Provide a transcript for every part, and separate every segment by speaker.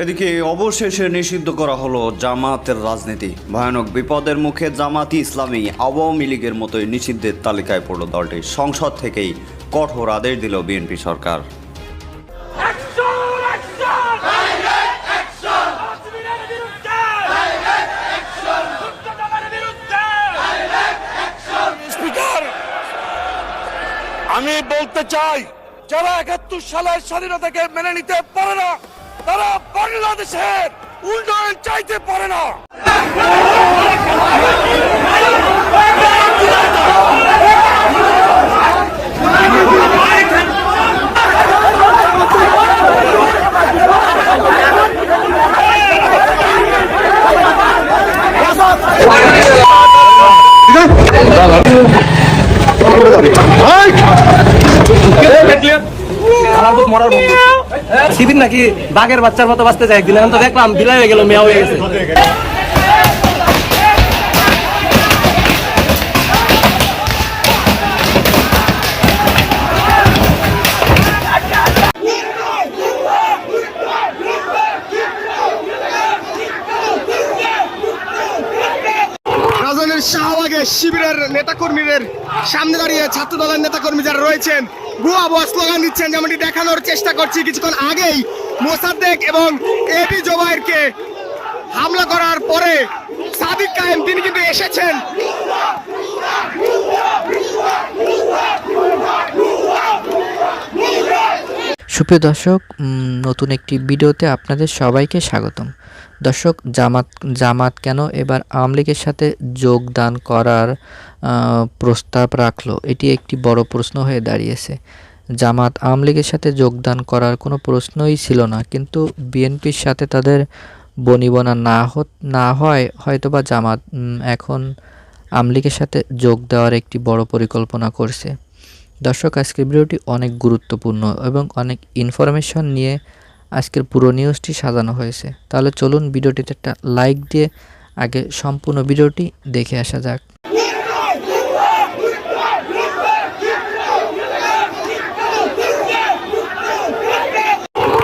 Speaker 1: এদিকে অবশেষে নিষিদ্ধ করা হলো জামাতের রাজনীতি। ভয়ানক বিপদের মুখে জামাতি ইসলামী আওয়ামী লীগের মতোই নিষিদ্ধের তালিকায় পড়ল দলটি। সংসদ থেকেই কঠোর আদেশ দিল বিএনপি সরকার।
Speaker 2: আমি বলতে চাই, যারা ৭১ সালের স্বাধীনতাকে মেনে নিতে পারে না তারা বাংলাদেশের উন্নয়ন চাইতে পারে না।
Speaker 3: শিবির নাকি বাঘের বাচ্চার মতো বাঁচতে যায়, একদিন তো দেখলাম বিলাই হয়ে গেল, মেয়া হয়ে গেছে।
Speaker 4: রাজধানীর শাহবাগে শিবিরের নেতাকর্মীদের সামনে দাঁড়িয়ে ছাত্র দলের নেতাকর্মী যারা রয়েছেন ভুয়া ভুয়া স্লোগান দিচ্ছেন, যেমনটি দেখানোর চেষ্টা করছি। কিছুক্ষণ আগেই মোসাদ্দেক এবং এবি জোবায়েরকে হামলা করার পরে সাদিক কায়েম তিনি কিন্তু এসেছেন।
Speaker 5: সুপ্রিয় দর্শক, নতুন একটি ভিডিওতে আপনাদের সবাইকে স্বাগতম। দর্শক, জামাত কেন এবার আওয়ামী লীগের সাথে যোগদান করার প্রস্তাব রাখলো, এটি একটি বড় প্রশ্ন হয়ে দাঁড়িয়েছে। জামাত আওয়ামী লীগের সাথে যোগদান করার কোনো প্রশ্নই ছিল না, কিন্তু বিএনপির সাথে তাদের বনিবনা না হয় হয়তোবা জামাত এখন আওয়ামী লীগের সাথে যোগ দেওয়ার একটি বড় পরিকল্পনা করছে। দর্শক, আজকের ভিডিওটি অনেক গুরুত্বপূর্ণ এবং অনেক ইনফরমেশন নিয়ে আজকের পুরো নিউজটি সাজানো হয়েছে। তাহলে চলুন ভিডিওটিতে একটা লাইক দিয়ে আগে সম্পূর্ণ ভিডিওটি দেখে আসা যাক।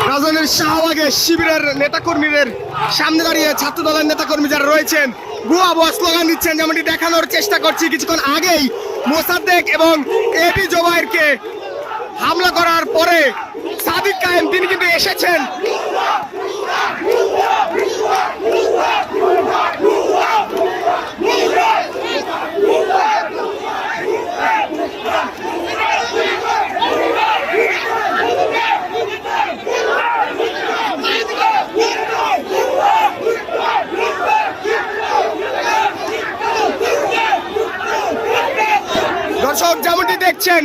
Speaker 4: রাজধানীর শাহবাগে শিবিরের নেতাকর্মীদের সামনে দাঁড়িয়ে ছাত্র দলের নেতাকর্মী যারা রয়েছেন ভুয়া ভুয়া স্লোগান দিচ্ছেন, যেমনটি দেখানোর চেষ্টা করছি। কিছুক্ষণ আগেই মোসাদ্দেক এবং এবি জোবায়েরকে হামলা করার পরে সাদিক কায়েম তিনি কিন্তু এসেছেন। দর্শক, যেমনটি দেখছেন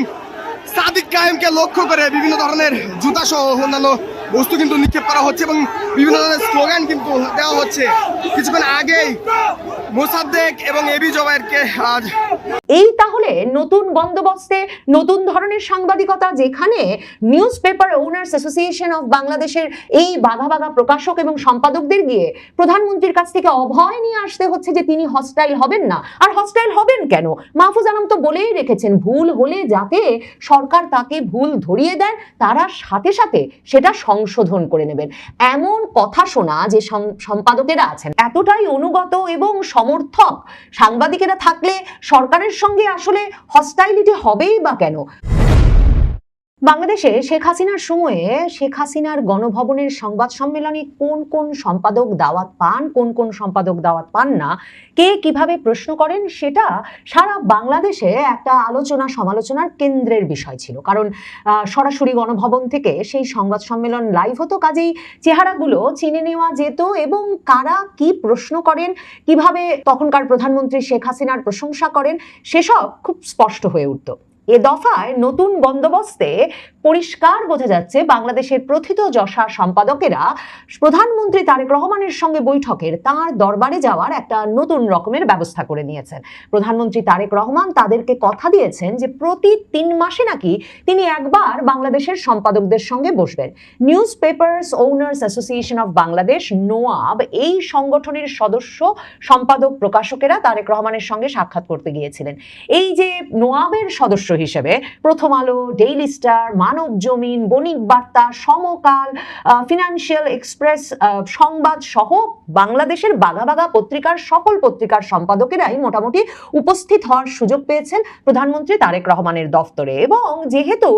Speaker 4: সাদিক কায়েমকে লক্ষ্য করে বিভিন্ন ধরনের জুতা সহ অন্যান্য বস্তু কিন্তু নিক্ষেপ করা হচ্ছে এবং বিভিন্ন ধরনের স্লোগান কিন্তু দেওয়া হচ্ছে। কিছুক্ষণ আগেই মোসাদ্দেক এবং এবি জোবায়েরকে
Speaker 6: এই তাহলে নতুন বন্দোবস্তে নতুন ধরনের সাংবাদিকতা, যেখানে news paper owners association of বাংলাদেশের এই বাঘা বাঘা প্রকাশক এবং সম্পাদকদের গিয়ে প্রধানমন্ত্রীর কাছ থেকে অভয় নিয়ে আসতে হচ্ছে যে তিনি হস্টাইল হবেন না। আর হস্টাইল হবেন কেন? মাহফুজ আলম তো বলেই রেখেছেন, ভুল হলে যাতে সরকার তাকে ভুল ধরিয়ে দেন, তারা সাথে সাথে সেটা সংশোধন করে নেবেন। এমন কথা শোনা যে সম্পাদকেরা আছেন এতটাই অনুগত এবং সমর্থক, সাংবাদিকেরা থাকলে সরকারের সঙ্গে আসলে হস্টাইলিটি হবেই বা কেন? বাংলাদেশে শেখ হাসিনার সময়ে শেখ হাসিনার গণভবনের সংবাদ সম্মেলনে কোন কোন সম্পাদক দাওয়াত পান, কোন কোন সম্পাদক দাওয়াত পান না, কে কিভাবে প্রশ্ন করেন, সেটা সারা বাংলাদেশে একটা আলোচনা সমালোচনার কেন্দ্রের বিষয় ছিল। কারণ সরাসরি গণভবন থেকে সেই সংবাদ সম্মেলন লাইভ হতো, কাজেই চেহারাগুলো চিনে নেওয়া যেত এবং কারা কি প্রশ্ন করেন, কিভাবে তখনকার প্রধানমন্ত্রী শেখ হাসিনার প্রশংসা করেন, সেসব খুব স্পষ্ট হয়ে উঠত। এ দফায় নতুন বন্দোবস্তে পরিষ্কার বোঝা যাচ্ছে বাংলাদেশের প্রথিতযশা সম্পাদকেরা প্রধানমন্ত্রী তারেক রহমানের সঙ্গে বৈঠকের তার দরবারে যাওয়ার একটা নতুন রকমের ব্যবস্থা করে নিয়েছেন। প্রধানমন্ত্রী তারেক রহমান তাদেরকে কথা দিয়েছেন যে প্রতি 3 মাসে নাকি তিনি একবার বাংলাদেশের সম্পাদকদের সঙ্গে বসবেন। Newspapers owners association of Bangladesh, NOAB, এই সংগঠনের সদস্য সম্পাদক প্রকাশকেরা তারেক রহমানের সঙ্গে সাক্ষাৎ করতে গিয়েছিলেন। এই যে নোয়াবের সদস্য হিসেবে প্রথম আলো, ডেইলি স্টার, মান মানব জমিন, বণিক বার্তা, সমকাল, ফিনান্সিয়াল এক্সপ্রেস, সংবাদ সহ বাংলাদেশের বাঘা বাঘা পত্রিকার সকল পত্রিকার সম্পাদকেরাই মোটামুটি উপস্থিত হওয়ার সুযোগ পেয়েছেন প্রধানমন্ত্রী তারেক রহমানের দফতরে। এবং যেহেতু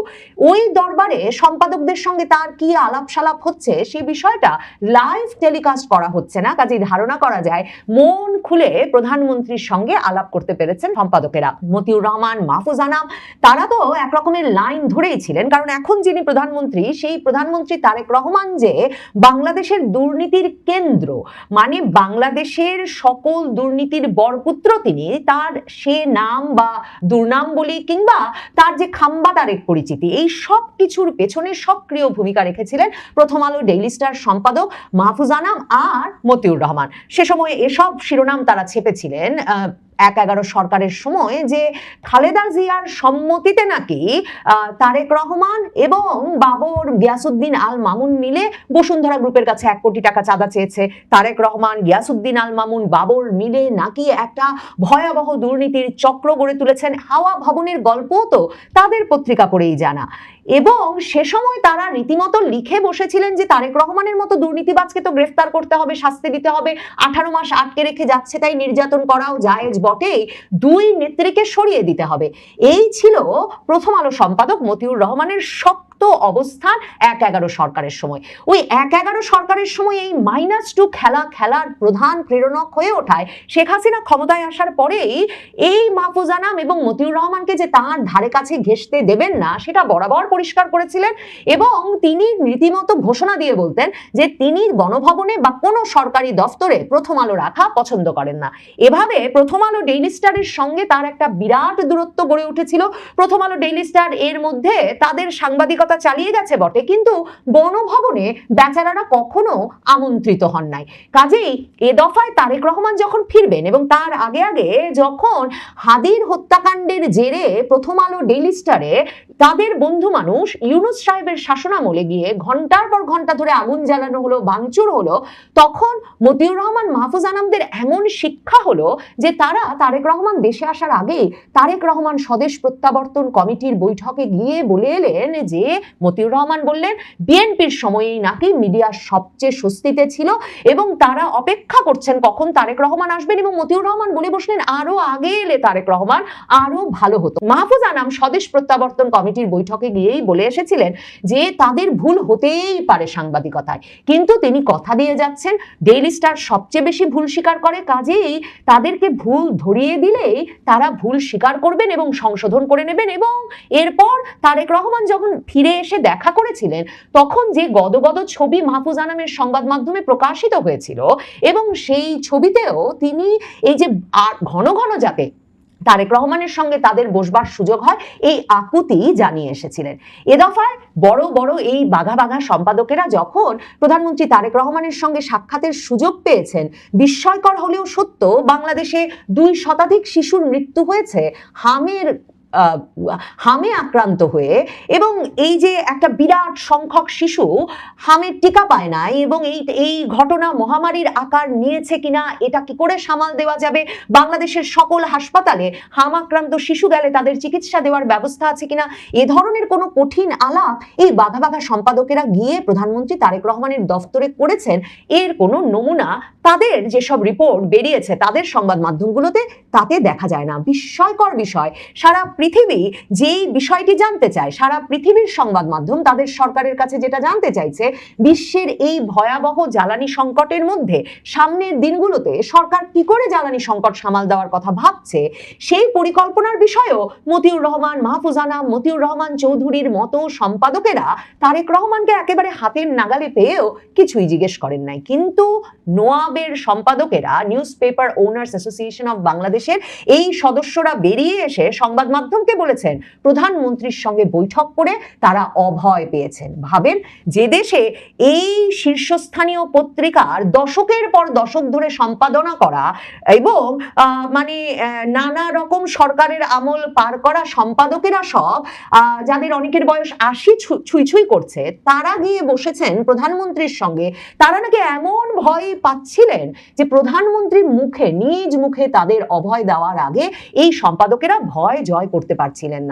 Speaker 6: ওই দরবারে সম্পাদকদের সঙ্গে তার কি আলাপ সালাপ হচ্ছে সেই বিষয়টা লাইভ টেলিকাস্ট করা হচ্ছে না, কাজেই ধারণা করা যায় মন খুলে প্রধানমন্ত্রীর সঙ্গে আলাপ করতে পেরেছেন সম্পাদকেরা। মতিউর রহমান, মাহফুজ আনাম তারা তো একরকমের লাইন ধরেই ছিলেন, কারণ এখন যিনি প্রধানমন্ত্রী সেই প্রধানমন্ত্রী তারেক রহমান যে বাংলাদেশের দুর্নীতির কেন্দ্র, মানে বাংলাদেশের সকল দুর্নীতির বরপুত্র তিনি, তার সে নাম বা দুর্নাম বলি কিংবা তার যে খাম্বা তারেক পরিচিতি, এই সব কিছুর পেছনে সক্রিয় ভূমিকা রেখেছিলেন প্রথম আলো ডেইলি স্টার সম্পাদক মাহফুজ আনাম আর মতিউর রহমান। সে সময় এসব শিরোনাম তারা ছেপেছিলেন ১/১১ সরকারের সময় যে খালেদা জিয়ার সম্মতিতে নাকি তারেক রহমান এবং বাবর গিয়াসউদ্দিন আল মামুন মিলে বসুন্ধরা গ্রুপের কাছে ১ কোটি টাকা চাঁদা চেয়েছে। তারেক রহমান, গিয়াসউদ্দিন আল মামুন, বাবর মিলে নাকি একটা ভয়াবহ দুর্নীতির চক্র গড়ে তুলেছেন। হাওয়া ভবনের গল্পও তো তাদের পত্রিকা পড়েই জানা। এবং সে সময় তারা রীতিমতো লিখে বসেছিলেন যে তারেক রহমানের মতো দুর্নীতিবাজকে তো গ্রেফতার করতে হবে, শাস্তি দিতে হবে, 18 মাস আটকে রেখে যাচ্ছে তাই নির্যাতন করাও জায়েজ বটেই, ২ নেত্রীকে সরিয়ে দিতে হবে। এই ছিল প্রথম আলো সম্পাদক মতিউর রহমানের শক্ত অবস্থান ১/১১ সরকারের সময়। ওই ১/১১ সরকারের সময় এই -2 খেলার প্রধান প্রেরণক হয়ে ওঠায় শেখ হাসিনা ক্ষমতায় আসার পরেই এই মাহফুজ আনাম এবং মতিউর রহমানকে যে তার ধারে কাছে ঘেঁষতে দেবেন না সেটা বরাবর পরিষ্কার করেছিলেন। এবং তিনি রীতিমতো ঘোষণা দিয়ে বলতেন যে তিনি গণভবনে বা কোনো সরকারি দফতরে প্রথম আলো রাখা পছন্দ করেন না। এভাবে প্রথম আলো ডেইলি স্টারের সঙ্গে তার একটা বিরাট দূরত্ব গড়ে উঠেছিল। প্রথম আলো ডেইলি স্টার এর মধ্যে তাদের সাংবাদিকতা চালিয়ে গেছে বটে, কিন্তু গণভবনে বেচারারা কখনো আমন্ত্রিত হন নাই। কাজেই এ দফায় তারেক রহমান যখন ফিরবেন এবং তার আগে আগে যখন হাদির হত্যাকাণ্ডের জেরে প্রথম আলো ডেইলি স্টারে তাদের বন্ধু মানুষ ইউনুস সাহেবের শাসনামলে গিয়ে ঘন্টার পর ঘন্টা ধরে আগুন জ্বালানো হলো, ভাঙচুর হলো, তখন মতিউর রহমান, মাহফুজ আনামদের এমন শিক্ষা হলো যে তারা তারেক রহমান দেশে আসার আগেই তারেক রহমান স্বদেশ প্রত্যাবর্তন কমিটির বৈঠকে গিয়ে বলে এলেন যে মতিউর রহমান বললেন বিএনপির সময়েই নাকি মিডিয়া সবচেয়ে স্বস্তিতে ছিল এবং তারা অপেক্ষা করছেন কখন তারেক রহমান আসবেন। এবং মতিউর রহমান বলে বসলেন আরো আগে এলে তারেক রহমান আরো ভালো হতো। মাহফুজ আনাম স্বদেশ প্রত্যাবর্তন কমিটির বৈঠকে গিয়েই বলে এসেছিলেন যে তাদের ভুল হতেই পারে সাংবাদিকতায়, কিন্তু তিনি কথা দিয়ে যাচ্ছেন ডেইলি স্টার সবচেয়ে বেশি ভুল স্বীকার করে, কাজেই তাদেরকে ভুল ধরিয়ে দিলেই তারা ভুল স্বীকার করবেন এবং সংশোধন করে নেবেন। এবং এরপর তারেক রহমান যখন ফিরে এসে দেখা করেছিলেন তখন যে গদগদ ছবি মাহফুজ আনামের সংবাদ মাধ্যমে প্রকাশিত হয়েছিল এবং সেই ছবিতেও তিনি এই যে ঘন ঘন যাতে তারেক রহমানের সঙ্গে তাদের বসবার সুযোগ হয় এই আকুতি জানিয়ে এসেছিলেন। এ দফায় বড় বড় এই বাঘা বাঘা সম্পাদকেরা যখন প্রধানমন্ত্রী তারেক রহমানের সঙ্গে সাক্ষাতের সুযোগ পেয়েছেন, বিস্ময়কর হলেও সত্য বাংলাদেশে 2 শতাধিক শিশুর মৃত্যু হয়েছে হামে আক্রান্ত হয়ে, এবং এই যে একটা বিরাট সংখ্যক শিশু হামের টিকা পায় নাই এবং এই ঘটনা মহামারীর আকার নিয়েছে কিনা, এটা কি করে সামাল দেওয়া যাবে, বাংলাদেশের সকল হাসপাতালে হাম আক্রান্ত শিশু গেলে তাদের চিকিৎসা দেওয়ার ব্যবস্থা আছে কিনা, এ ধরনের কোনো কঠিন আলাপ এই বাঘা বাঘা সম্পাদকেরা গিয়ে প্রধানমন্ত্রী তারেক রহমানের দফতরে করেছেন, এর কোনো নমুনা তাদের যেসব রিপোর্ট বেরিয়েছে তাদের সংবাদ মাধ্যমগুলোতে তাতে দেখা যায় না। বিস্ময়কর বিষয়, সারা পৃথিবী যেই বিষয়টি জানতে চায়, সারা পৃথিবীর সংবাদ মাধ্যম তাদের সরকারের কাছে যেটা জানতে চাইছে, বিশ্বের এই ভয়াবহ জ্বালানি সংকটের মধ্যে সামনের দিনগুলোতে সরকার কি করে জ্বালানি সংকট সামাল দেওয়ার কথা ভাবছে, সেই পরিকল্পনার বিষয়েও মতিউর রহমান, মাহফুজ আনাম, মতিউর রহমান চৌধুরীর মতো সম্পাদকেরা তারেক রহমানকে একেবারে হাতের নাগালে পেয়েও কিছুই জিজ্ঞেস করেন নাই। কিন্তু নোয়াবের সম্পাদকেরা, newspaper owners association of বাংলাদেশের এই সদস্যরা বেরিয়ে এসে সংবাদ মাধ্যমকে বলেছেন প্রধানমন্ত্রীর সঙ্গে বৈঠক করে তারা অভয় পেয়েছেন। ভাবেন, যে দেশে এই শীর্ষস্থানীয় পত্রিকার দশকের পর দশক ধরে সম্পাদনা করা এবং নানা রকম সরকারের আমল পার করা সম্পাদকেরা সব যাদের অনেকের বয়স 80 ছুঁই ছুঁই করছে, তারা গিয়ে বসেছেন প্রধানমন্ত্রীর সঙ্গে। তারা নাকি এমন ভয় পাচ্ছিলেন যে প্রধানমন্ত্রীর নিজ মুখে তাদের অভয় দেওয়ার আগে এই সম্পাদকেরা ভয় জয় করতে পারছিলেন না।